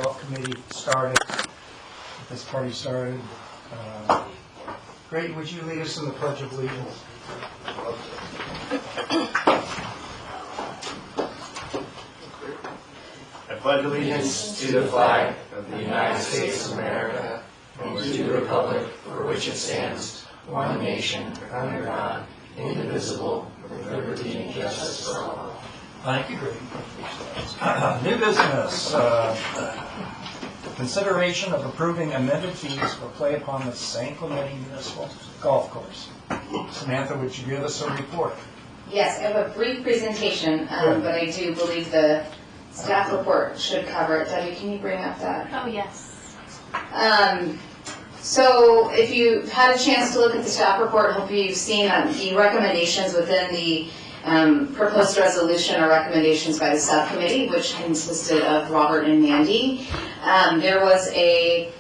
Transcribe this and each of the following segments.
Committee started, this party started. Great, would you lead us in the Pledge of Allegiance? I pledge allegiance to the flag of the United States of America and to the republic for which it stands, one nation, under God, indivisible, with liberty and justice for all. Thank you, Greg. New business. Consideration of approving amended fees for play upon the San Clemente Municipal Golf Course. Samantha, would you give us a report? Yes, I have a brief presentation, but I do believe the staff report should cover it. Debbie, can you bring up that? Oh, yes. So if you've had a chance to look at the staff report, hopefully you've seen the recommendations within the proposed resolution or recommendations by the subcommittee, which consisted of Robert and Mandy. There was a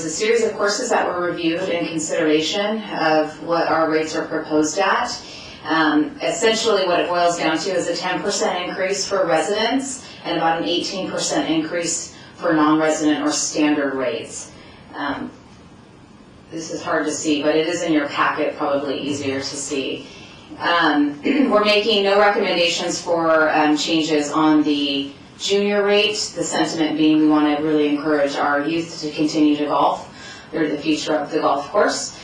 series of courses that were reviewed in consideration of what our rates are proposed at. Essentially what it boils down to is a 10% increase for residents and about an 18% increase for non-resident or standard rates. This is hard to see, but it is in your packet, probably easier to see. We're making no recommendations for changes on the junior rate, the sentiment being we want to really encourage our youth to continue to golf. They're the future of the golf course.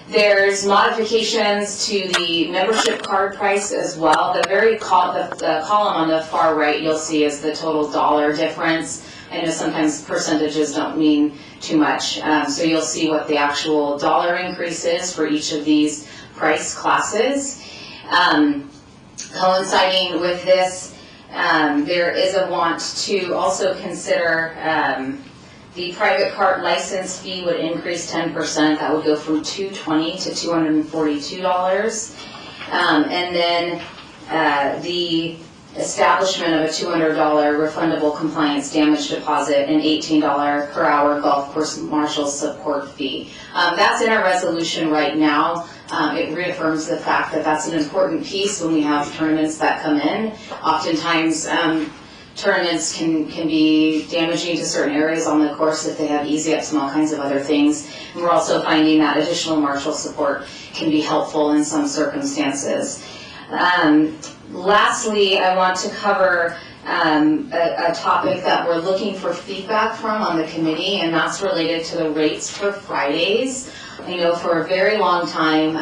There's modifications to the membership card price as well. The column on the far right you'll see is the total dollar difference. I know sometimes percentages don't mean too much. So you'll see what the actual dollar increase is for each of these price classes. Coinciding with this, there is a want to also consider the private cart license fee would increase 10%. That would go from $220 to $242. And then the establishment of a $200 refundable compliance damage deposit and $18 per hour golf course marshal support fee. That's in our resolution right now. It reaffirms the fact that that's an important piece when we have tournaments that come in. Oftentimes, tournaments can be damaging to certain areas on the course if they have easy ups and all kinds of other things. And we're also finding that additional marshal support can be helpful in some circumstances. Lastly, I want to cover a topic that we're looking for feedback from on the committee, and that's related to the rates for Fridays. I know for a very long time,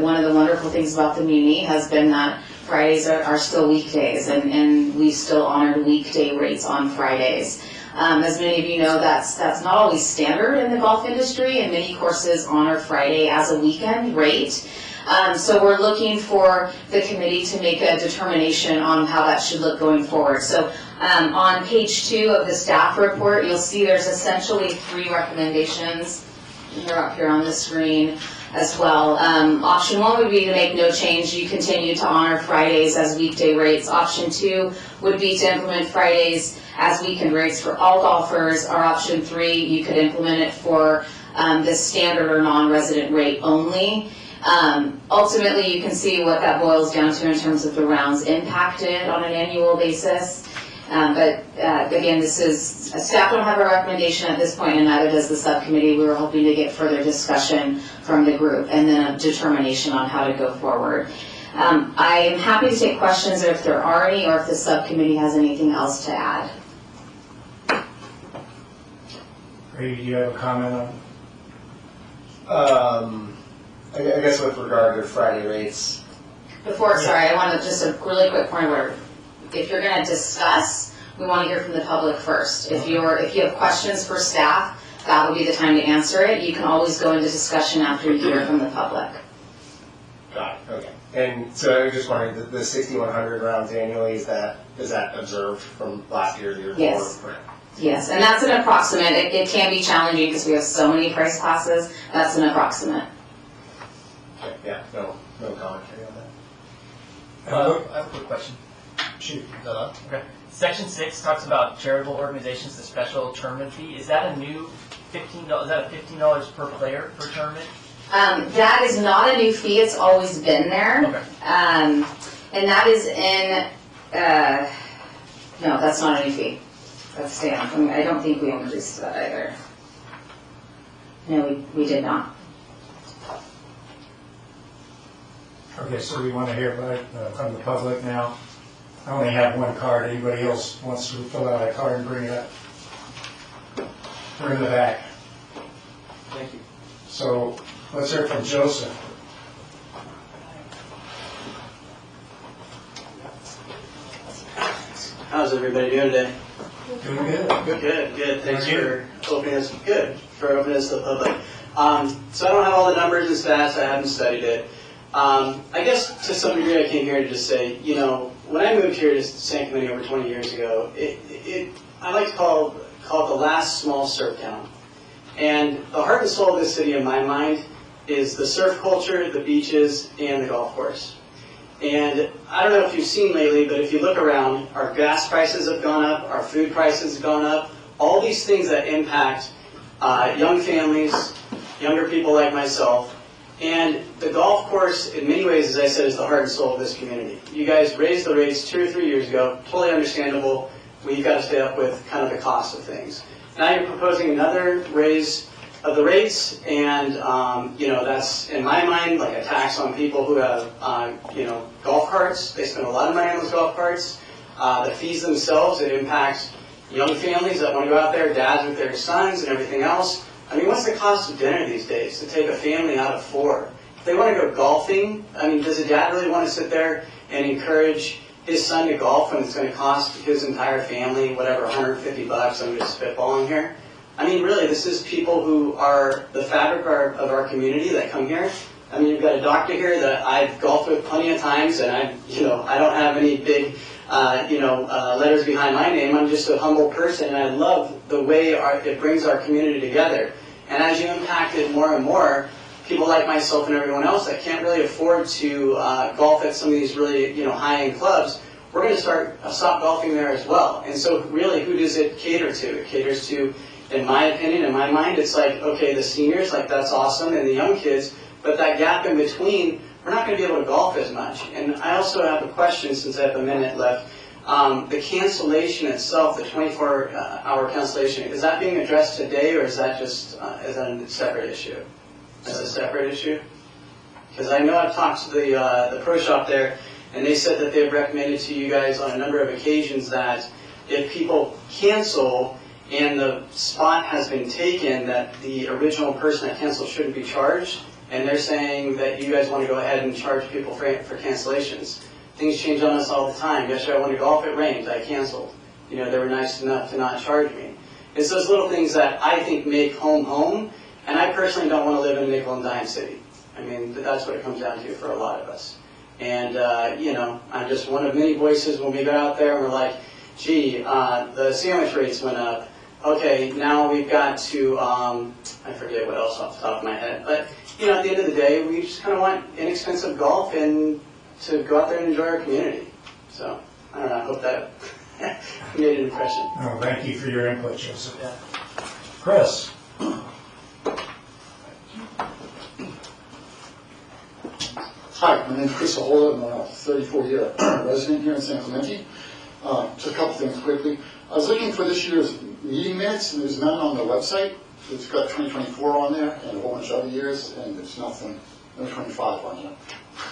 one of the wonderful things about the Muni has been that Fridays are still weekdays, and we still honored weekday rates on Fridays. As many of you know, that's not always standard in the golf industry, and many courses honor Friday as a weekend rate. So we're looking for the committee to make a determination on how that should look going forward. So on page 2 of the staff report, you'll see there's essentially 3 recommendations. They're up here on the screen as well. Option 1 would be to make no change. You continue to honor Fridays as weekday rates. Option 2 would be to implement Fridays as weekend rates for all golfers. Or option 3, you could implement it for the standard or non-resident rate only. Ultimately, you can see what that boils down to in terms of the rounds impacted on an annual basis. But again, staff don't have a recommendation at this point, and neither does the subcommittee. We were hoping to get further discussion from the group and then a determination on how to go forward. I am happy to take questions if there are any, or if the subcommittee has anything else to add. Ray, do you have a comment I guess with regard to Friday rates. Sorry, I want to just a really quick point where if you're going to discuss, we want to hear from the public first. If you have questions for staff, that would be the time to answer it. You can always go into discussion after you hear from the public. Got it, okay. And so I was just wondering, the 6,100 rounds annually, is that observed from last year or the year before? Yes. Yes, and that's an approximate. It can be challenging because we have so many price classes. That's an approximate. Okay, yeah, no commentary on that. I have a quick question. Shoot. Is that up? Okay. Section 6 talks about charitable organizations, the special tournament fee. Is that a new $15? Is that a $15 per player per tournament? That is not a new fee. It's always been there. Okay. And that is in No, that's not any fee. That's down. I mean, I don't think we increased that either. No, we did not. Okay, so we want to hear from the public now. I only have one card. Anybody else wants to fill out a card and bring it up? We're in the back. Thank you. So let's hear from Joseph. How's everybody doing today? Doing good. Good. Thanks for opening us. Good for opening us to the public. So I don't have all the numbers and stats. I haven't studied it. I guess to some degree I came here to just say, you know, when I moved here to San Clemente over 20 years ago, I like to call it the last small surf town. And the heart and soul of this city, in my mind, is the surf culture, the beaches, and the golf course. And I don't know if you've seen lately, but if you look around, our gas prices have gone up, our food prices have gone up, all these things that impact young families, younger people like myself. And the golf course, in many ways, as I said, is the heart and soul of this community. You guys raised the rates 2 or 3 years ago, totally understandable. We've got to stay up with kind of the cost of things. Now you're proposing another raise of the rates, and you know, that's, in my mind, like a tax on people who have you know, golf carts. They spend a lot of money on those golf carts. The fees themselves, it impacts young families that want to go out there, dads with their sons and everything else. I mean, what's the cost of dinner these days to take a family out of 4? If they want to go golfing, I mean, does a dad really want to sit there and encourage his son to golf when it's going to cost his entire family, whatever, $150? I'm just spitballing here. I mean, really, this is people who are the fabric of our community that come here. I mean, you've got a doctor here that I've golfed with plenty of times, and I don't have any big, letters behind my name. I'm just a humble person, and I love the way it brings our community together. And as you impact it more and more, people like myself and everyone else that can't really afford to golf at some of these really, high-end clubs, we're going to stop golfing there as well. And so really, who does it cater to? It caters to, in my opinion, in my mind, it's like, okay, the seniors, like, that's awesome, and the young kids, but that gap in between, we're not going to be able to golf as much. And I also have a question, since I have a minute left. The cancellation itself, the 24-hour cancellation, is that being addressed today, or is that just is that a separate issue? That's a separate issue? Because I know I've talked to the pro shop there, and they said that they've recommended to you guys on a number of occasions that if people cancel and the spot has been taken, that the original person that canceled shouldn't be charged, and they're saying that you guys want to go ahead and charge people for cancellations. Things change on us all the time. Yesterday I wanted to golf, it rained, I canceled. They were nice enough to not charge me. It's those little things that I think make home home, and I personally don't want to live in a nickel and dime city. I mean, that's what it comes down to for a lot of us. And, I'm just one of many voices when we go out there and we're like, gee, the sandwich rates went up. Okay, now we've got to, I forget what else off the top of my head, but, at the end of the day, we just kind of want inexpensive golf and to go out there and enjoy our community. So, I don't know, I hope that made an impression. No, thank you for your input, Joseph. Chris? Hi, my name is Chris Ahola. I'm a 34-year resident here in San Clemente. Just a couple things quickly. I was looking for this year's meeting minutes, and there's none on the website. It's got 2024 on there, and a whole bunch of other years, and there's nothing, no 25 on there.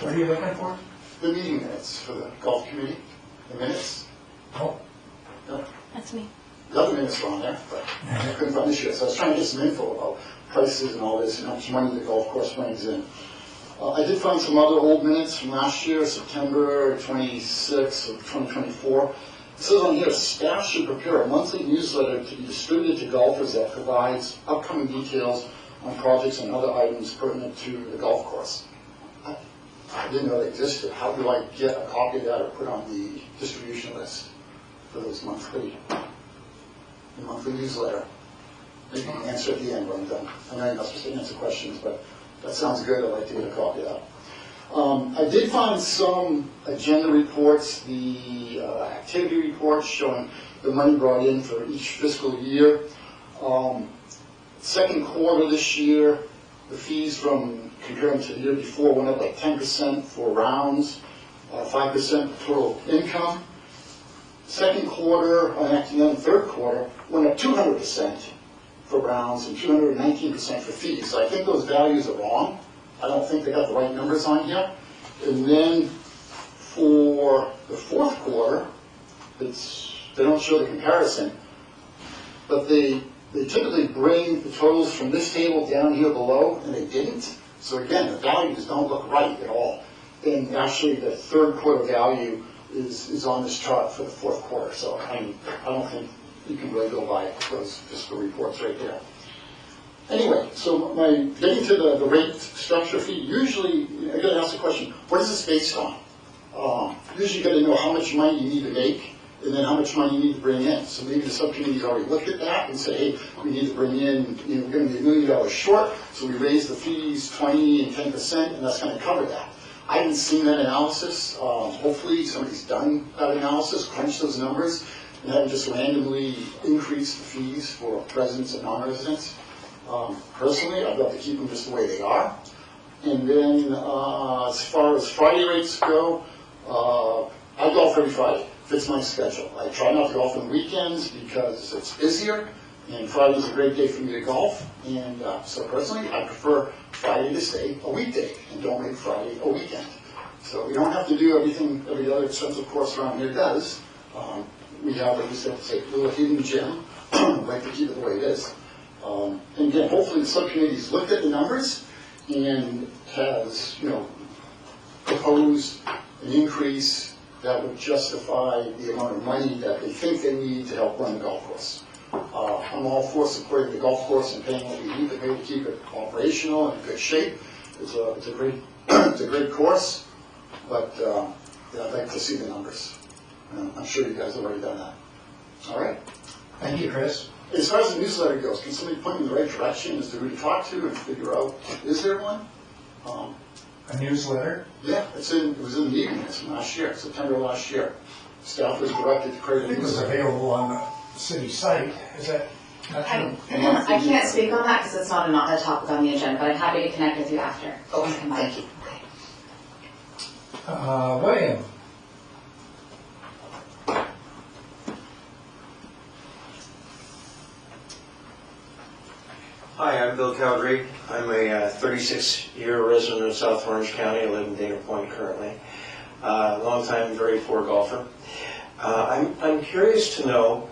What are you looking for? The meeting minutes for the golf committee, the minutes. Oh, That's me. The other minutes are on there, but I couldn't find this year. So I was trying to get some info about prices and all this, and how much money the golf course brings in. I did find some other old minutes from last year, September 26th of 2024. It says on here, staff should prepare a monthly newsletter to be distributed to golfers that provides upcoming details on projects and other items pertinent to the golf course. I didn't know it existed. How do I get a copy of that or put on the distribution list for those monthly newsletter? Maybe you can answer at the end when I'm done. I know you're not supposed to answer questions, but that sounds good. I'd like to get a copy of that. I did find some agenda reports, the activity reports showing the money brought in for each fiscal year. Second quarter this year, the fees from comparing to the year before went up like 10% for rounds, 5% for total income. second quarter, and actually then third quarter, went up 200% for rounds and 219% for fees. So I think those values are wrong. I don't think they got the right numbers on here. And then for the fourth quarter, they don't show the comparison, but they typically bring the totals from this table down here below, and they didn't. So again, the values don't look right at all. And actually, the third quarter value is on this chart for the fourth quarter. So I don't think you can really go by those fiscal reports right there. Anyway, so getting to the rate structure fee, usually, I gotta ask the question, what is this based on? Usually you gotta know how much money you need to make, and then how much money you need to bring in. So maybe the subcommittee's already looked at that and said, hey, we need to bring in, we're gonna be $1 million short, so we raise the fees 20 and 10%, and that's gonna cover that. I haven't seen that analysis. Hopefully somebody's done that analysis, crunched those numbers, and haven't just randomly increased the fees for residents and non-residents. Personally, I'd love to keep them just the way they are. And then as far as Friday rates go, I golf every Friday. Fits my schedule. I try not to golf on weekends because it's busier, and Friday's a great day for me to golf. And so personally, I prefer Friday to stay a weekday and don't make Friday a weekend. So we don't have to do everything every other expensive course around here does. We have, like you said, a little hidden gem. I'd like to keep it the way it is. And again, hopefully the subcommittee's looked at the numbers and has, proposed an increase that would justify the amount of money that they think they need to help run the golf course. I'm all for supporting the golf course and paying what we need to pay to keep it operational and in good shape. It's a great course, but I'd like to see the numbers. I'm sure you guys have already done that. All right. Thank you, Chris. As far as the newsletter goes, can somebody point me in the right direction as to who to talk to and figure out, is there one? A newsletter? Yeah, it was in the meeting minutes from last year, September last year. Staff was directed to create I a think it was newsletter. available on the city site. Is that not true? I can't speak on that because it's not a topic on the agenda, but I'm happy to connect with you after. Okay, thank you. William? Hi, I'm Bill Cowdery. I'm a 36-year resident of South Orange County. I live in Dana Point currently. Long time, very poor golfer. I'm curious to know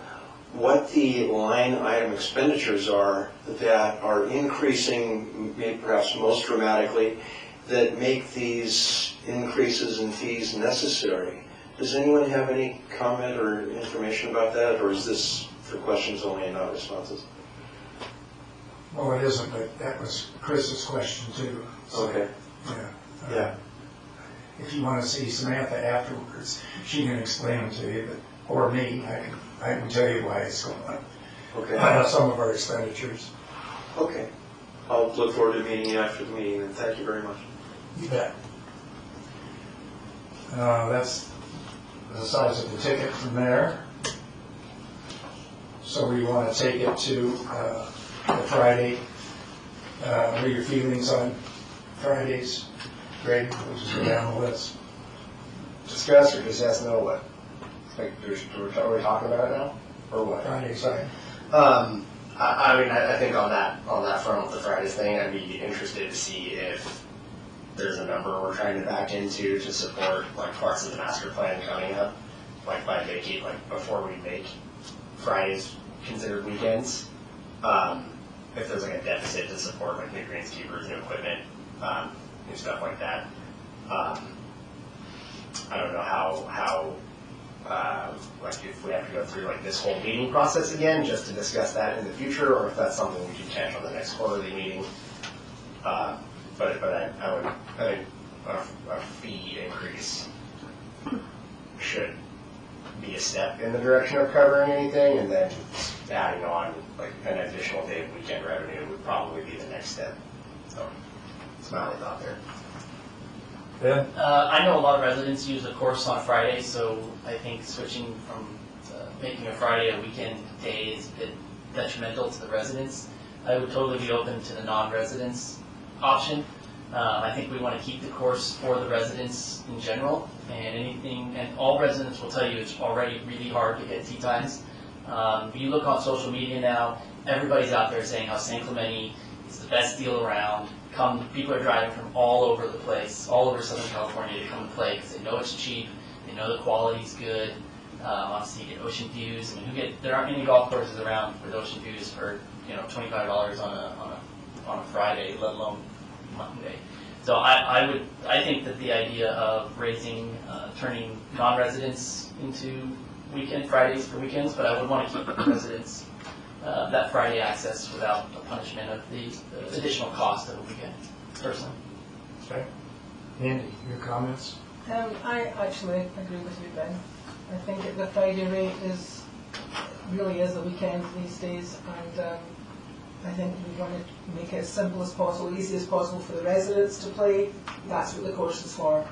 what the line item expenditures are that are increasing, maybe perhaps most dramatically, that make these increases in fees necessary. Does anyone have any comment or information about that, or is this for questions only and not responses? Well, it isn't, but that was Chris's question too. So, Okay. Yeah. Yeah. If you want to see Samantha afterwards, she can explain them to you, or me, I can tell you why it's going up. Okay. Some of our expenditures. Okay. I'll look forward to meeting you after the meeting, and thank you very much. You bet. That's the size of the ticket from there. So we want to take it to the Friday. What are your feelings on Fridays? Greg, we'll just go down the list. Discuss or just yes, no, what? Like, are we talking about it now, or what? Friday, sorry. I think on that front with the Fridays thing, I'd be interested to see if there's a number we're trying to back into to support like parts of the master plan coming up, like by vacate, like before we make Fridays considered weekends. If there's like a deficit to support like new greenskeepers, new equipment, new stuff like that. I don't know how like if we have to go through like this whole meeting process again just to discuss that in the future, or if that's something we can catch on the next quarterly meeting. But I think a fee increase should be a step in the direction of covering anything, and then adding on like an additional day of weekend revenue would probably be the next step. So that's my only thought there. Ben? I know a lot of residents use the course on Friday, so I think switching from making a Friday a weekend day is a bit detrimental to the residents. I would totally be open to the non-residents option. I think we want to keep the course for the residents in general, and all residents will tell you it's already really hard to get tee times. If you look on social media now, everybody's out there saying how San Clemente is the best deal around. People are driving from all over the place, all over Southern California to come and play because they know it's cheap, they know the quality's good. Obviously, you get ocean views. I mean, there aren't any golf courses around with ocean views for $25 on a Friday, let alone Monday. So I think that the idea of turning non-residents into Fridays for weekends, but I would want to keep the residents that Friday access without the punishment of the additional cost of a weekend, personally. Okay. Andy, your comments? I actually agree with you, Ben. I think the Friday rate really is the weekend these days, and I think we want to make it as simple as possible, easy as possible for the residents to play. That's what the course is for.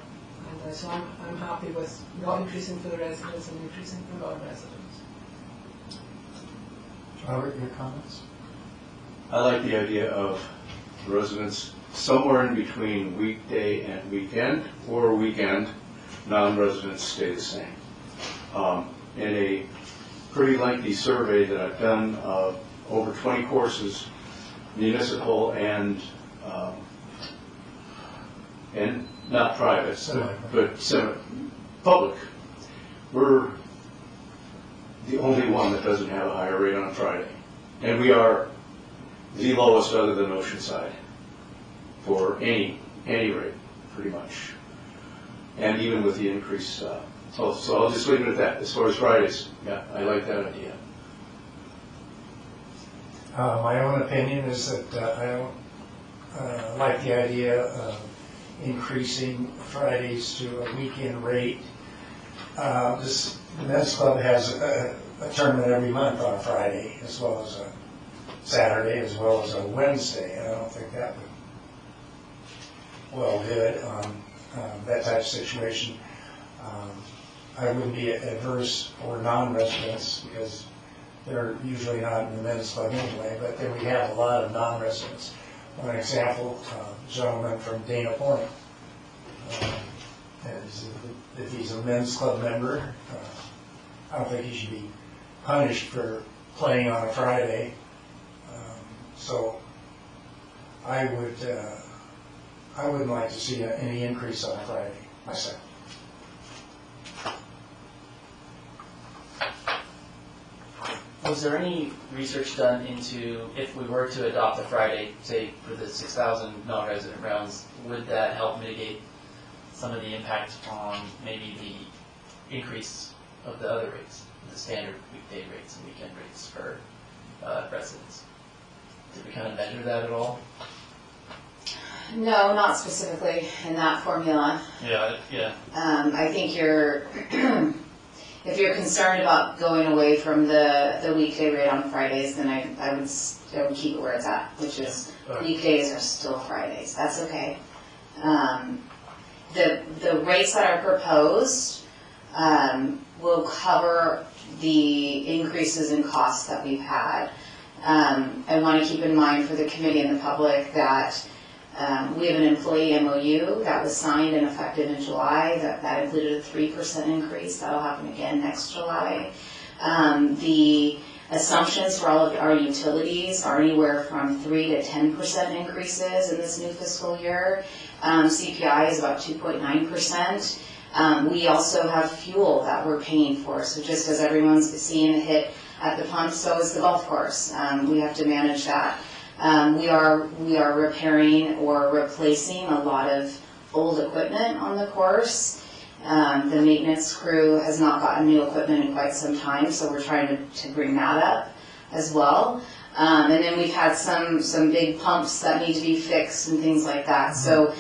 And so I'm happy with not increasing for the residents and increasing for non-residents. Robert, your comments? I like the idea of residents somewhere in between weekday and weekend, or weekend, non-residents stay the same. In a pretty lengthy survey that I've done of over 20 courses, municipal and not private, but public, we're the only one that doesn't have a higher rate on Friday. And we are the lowest other than Oceanside for any rate, pretty much. And even with the increase, so I'll just leave it at that. As far as Fridays, yeah, I like that idea. My own opinion is that I don't like the idea of increasing Fridays to a weekend rate. The men's club has a tournament every month on a Friday, as well as a Saturday, as well as a Wednesday. I don't think that would do it on that type of situation. I wouldn't be adverse for non-residents because they're usually not in the men's club anyway, but then we have a lot of non-residents. One example, a gentleman from Dana Point. If he's a men's club member, I don't think he should be punished for playing on a Friday. So I wouldn't like to see any increase on a Friday myself. Was there any research done into if we were to adopt a Friday, say for the 6,000 non-resident rounds, would that help mitigate some of the impact on maybe the increase of the other rates, the standard weekday rates and weekend rates for residents? Did we kind of measure that at all? No, not specifically in that formula. Yeah. I think if you're concerned about going away from the weekday rate on Fridays, then I would keep it where it's at, which is weekdays are still Fridays. That's okay. The rates that are proposed will cover the increases in costs that we've had. I want to keep in mind for the committee and the public that we have an employee MOU that was signed and effective in July. That included a 3% increase. That'll happen again next July. The assumptions for all of our utilities are anywhere from 3 to 10% increases in this new fiscal year. CPI is about 2.9%. We also have fuel that we're paying for. So just as everyone's seeing a hit at the pump, so is the golf course. We have to manage that. We are repairing or replacing a lot of old equipment on the course. The maintenance crew has not gotten new equipment in quite some time, so we're trying to bring that up as well. And then we've had some big pumps that need to be fixed and things like that. So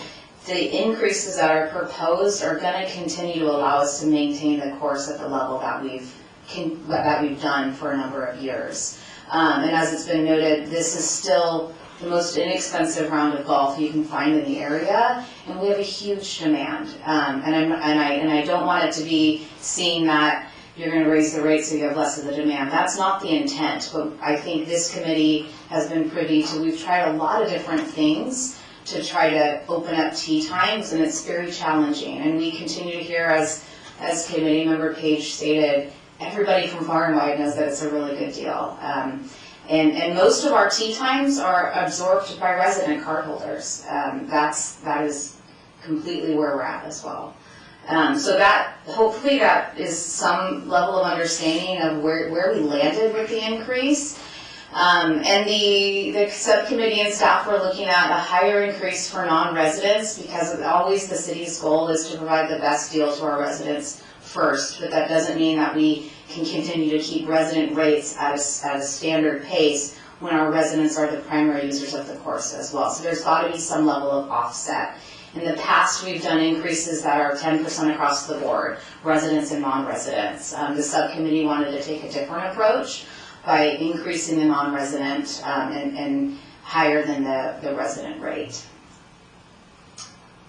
the increases that are proposed are going to continue to allow us to maintain the course at the level that we've done for a number of years. And as it's been noted, this is still the most inexpensive round of golf you can find in the area, and we have a huge demand. And I don't want it to be seen that you're going to raise the rate so you have less of the demand. That's not the intent, but I think this committee has been privy to, we've tried a lot of different things to try to open up tea times, and it's very challenging. And we continue to hear, as committee member Page stated, everybody from far and wide knows that it's a really good deal. And most of our tea times are absorbed by resident cardholders. That is completely where we're at as well. So that, hopefully that is some level of understanding of where we landed with the increase. And the subcommittee and staff were looking at a higher increase for non-residents, because always the city's goal is to provide the best deal to our residents first, but that doesn't mean that we can continue to keep resident rates at a standard pace when our residents are the primary users of the course as well. So there's got to be some level of offset. In the past, we've done increases that are 10% across the board, residents and non-residents. The subcommittee wanted to take a different approach by increasing the non-resident and higher than the resident rate.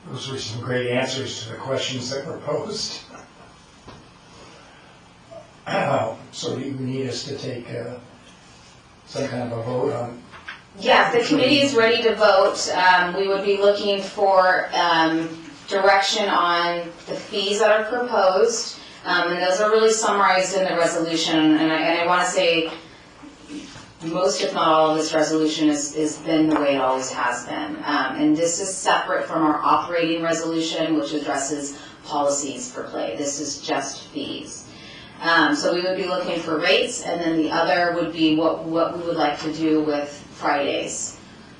Those were some great answers to the questions that were posed. So you need us to take some kind of a vote on. Yeah, the committee is ready to vote. We would be looking for direction on the fees that are proposed. And those are really summarized in the resolution. And I want to say most, if not all, of this resolution is been the way it always has been. And this is separate from our operating resolution, which addresses policies for play. This is just fees. So we would be looking for rates, and then the other would be what we would like to do with Fridays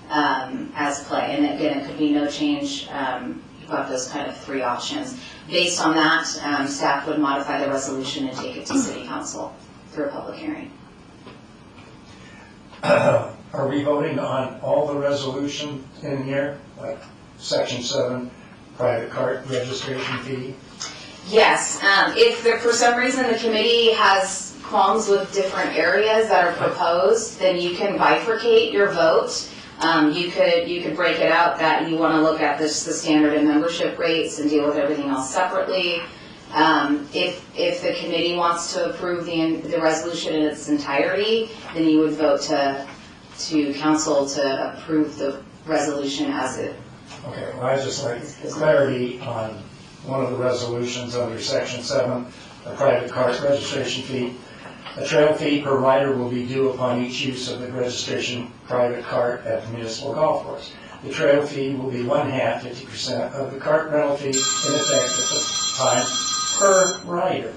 as play. And again, it could be no change. You've got those kind of three options. Based on that, staff would modify the resolution and take it to City Council for a public hearing. Are we voting on all the resolution in here, like Section 7, private cart registration fee? Yes, if for some reason the committee has qualms with different areas that are proposed, then you can bifurcate your vote. You could break it out that you want to look at the standard and membership rates and deal with everything else separately. If the committee wants to approve the resolution in its entirety, then you would vote to council to approve the resolution as it. Okay, well, I just like clarity on one of the resolutions under Section 7, the private cart registration fee. A trail fee per rider will be due upon each use of the registration private cart at the municipal golf course. The trail fee will be 1/2, 50% of the cart rental fee in effect at the time per rider,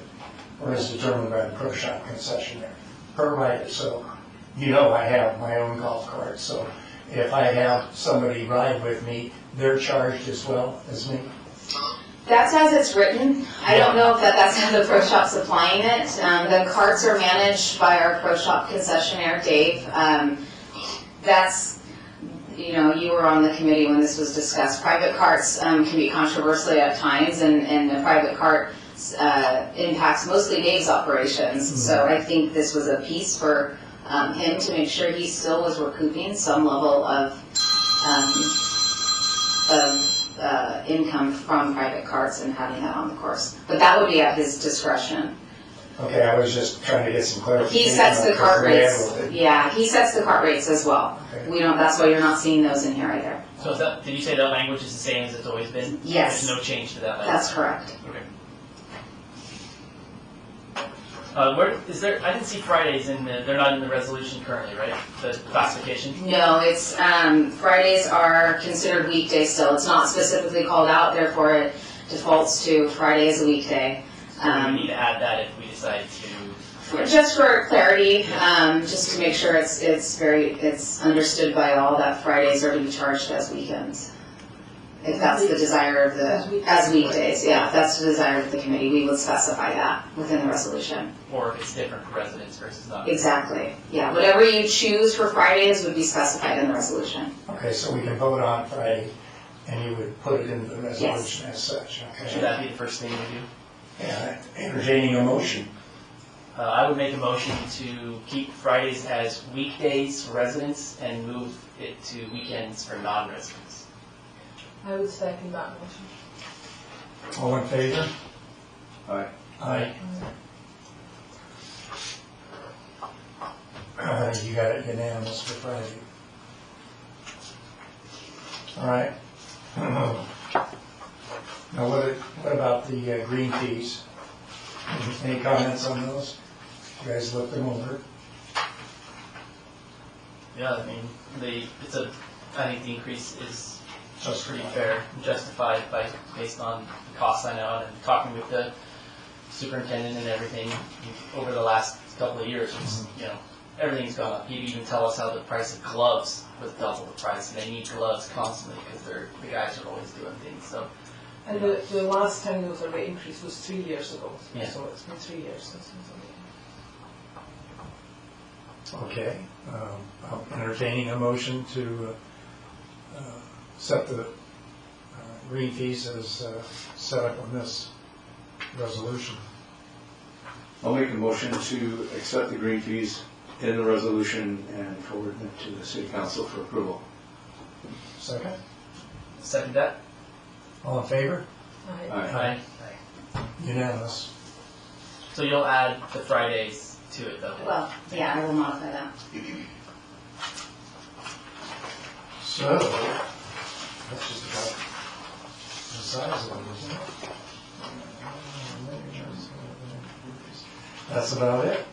or as determined by the pro shop concessionaire, per rider. So, I have my own golf cart, so if I have somebody ride with me, they're charged as well as me. That's as it's written. I don't know if that's how the pro shop's applying it. The carts are managed by our pro shop concessionaire, Dave. That's, you were on the committee when this was discussed. Private carts can be controversial at times, and the private cart impacts mostly Dave's operations. Mm-hmm. So I think this was a piece for him to make sure he still was recouping some level of income from private carts and having that on the course. But that would be at his discretion. Okay, I was just trying to get some clarification. He sets the cart rates. It. Yeah, he sets the cart rates as well. Okay. That's why you're not seeing those in here either. So did you say that language is the same as it's always been? Yes. There's no change to that language? That's correct. Okay. I didn't see Fridays they're not in the resolution currently, right? The classification? No, it's, Fridays are considered weekdays still. It's not specifically called out, therefore it defaults to Friday as a weekday. So we need to add that if we decide to. Just for clarity, just to make sure it's understood by all that Fridays are to be charged as weekends. If that's the desire of as weekdays, yeah, if that's the desire of the committee, we would specify that within the resolution. Or if it's different for residents versus not. Exactly, yeah, whatever you choose for Fridays would be specified in the resolution. Okay, so we can vote on Friday, and you would put it in the resolution as such, okay? Should that be the first thing we do? Yeah, entertaining a motion. I would make a motion to keep Fridays as weekdays for residents and move it to weekends for non-residents. I would second that motion. All in favor? Aye. Aye. You got it unanimous for Friday. All right. Now, what about the green fees? Any comments on those? You guys looked them over? Yeah, I mean, I think the increase is Just pretty fair, and justified based on the costs I know, and talking with the superintendent and everything over the last couple of years, everything's gone up. He'd even tell us how the price of gloves was double the price, and they need gloves constantly because the guys are always doing things, so. And the last time there was a rate increase was 3 years ago. Yeah. So it's been 3 years since there was a rate. Okay. I'm entertaining a motion to set the green fees as set up on this resolution. I'll make a motion to accept the green fees in the resolution and forward them to the city council for approval. Second? Second that? All in favor? Aye. Unanimous. So you'll add the Fridays to it though? Well, yeah, I will modify that. So, that's just about the size of it, isn't it? That's about it.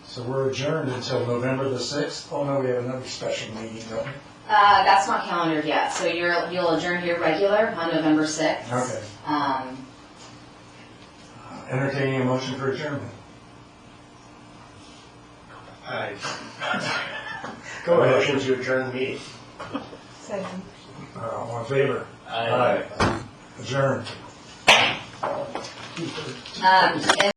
So we're adjourned until November the 6th. Oh no, we have another special meeting, don't we? That's not calendared yet, so you'll adjourn your regular on November 6th. Okay. Entertaining a motion for adjournment. Aye. Go ahead. Motion to adjourn the meeting. Second. All in favor? Aye. Adjourned. And